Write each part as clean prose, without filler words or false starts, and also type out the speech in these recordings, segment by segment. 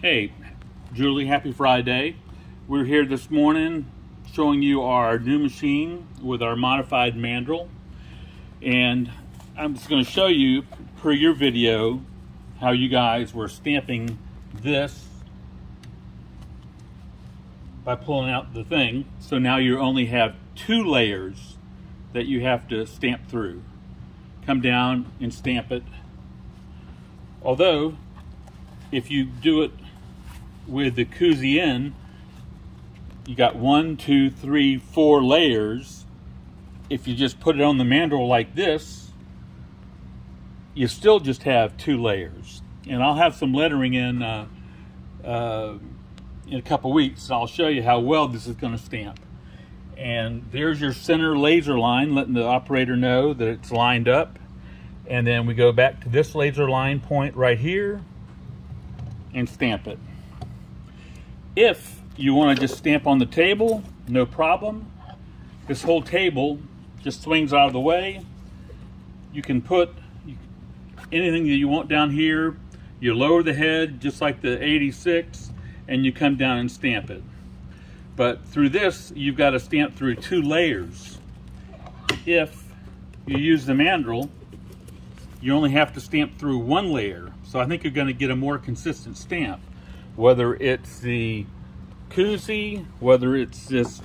Hey, Julie, happy Friday. We're here this morning showing you our new machine with our modified mandrel. And I'm just going to show you, per your video, how you guys were stamping this by pulling out the thing. So now you only have 2 layers that you have to stamp through. Come down and stamp it. Although, if you do it with the koozie in, you got 1, 2, 3, 4 layers. If you just put it on the mandrel like this, you still just have 2 layers. And I'll have some lettering in a couple weeks. I'll show you how well this is going to stamp. And there's your center laser line, letting the operator know that it's lined up. And then we go back to this laser line point right here and stamp it. If you want to just stamp on the table, no problem. This whole table just swings out of the way. You can put anything that you want down here. You lower the head just like the 86 and you come down and stamp it. But through this, you've got to stamp through 2 layers. If you use the mandrel, you only have to stamp through 1 layer. So I think you're going to get a more consistent stamp. Whether it's the koozie, whether it's this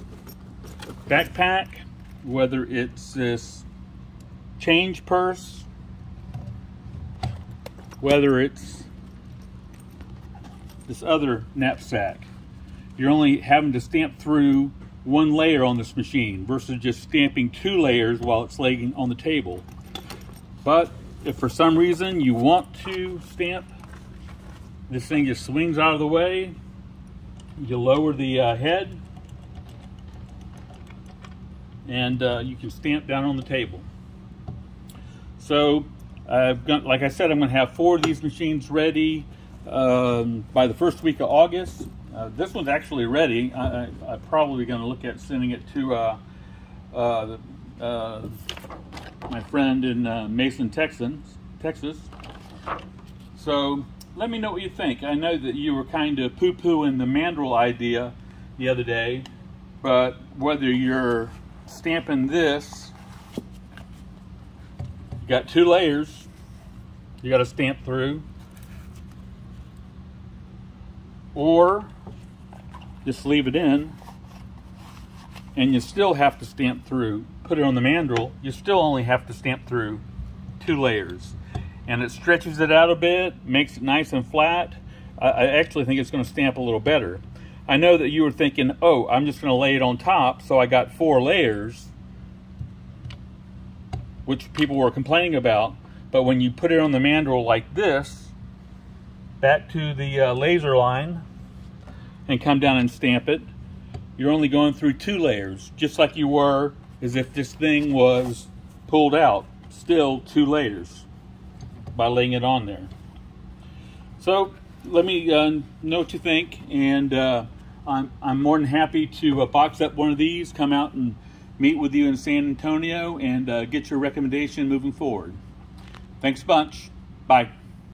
backpack, whether it's this change purse, whether it's this other knapsack. You're only having to stamp through 1 layer on this machine versus just stamping 2 layers while it's laying on the table. But if for some reason you want to stamp, this thing just swings out of the way. You lower the head and you can stamp down on the table. So like I said, I'm going to have 4 of these machines ready by the first week of August. This one's actually ready. I'm probably going to look at sending it to my friend in Mason, Texas. So let me know what you think. I know that you were kind of poo-pooing the mandrel idea the other day, but whether you're stamping this, you got 2 layers you got to stamp through, or just leave it in and you still have to stamp through. Put it on the mandrel, you still only have to stamp through 2 layers. And it stretches it out a bit, makes it nice and flat. I actually think it's going to stamp a little better. I know that you were thinking, oh, I'm just going to lay it on top, so I got 4 layers, which people were complaining about. But when you put it on the mandrel like this, back to the laser line, and come down and stamp it, you're only going through 2 layers, just like you were as if this thing was pulled out. Still 2 layers by laying it on there. So let me know what you think, and I'm more than happy to box up one of these, come out and meet with you in San Antonio, and get your recommendation moving forward. Thanks a bunch. Bye.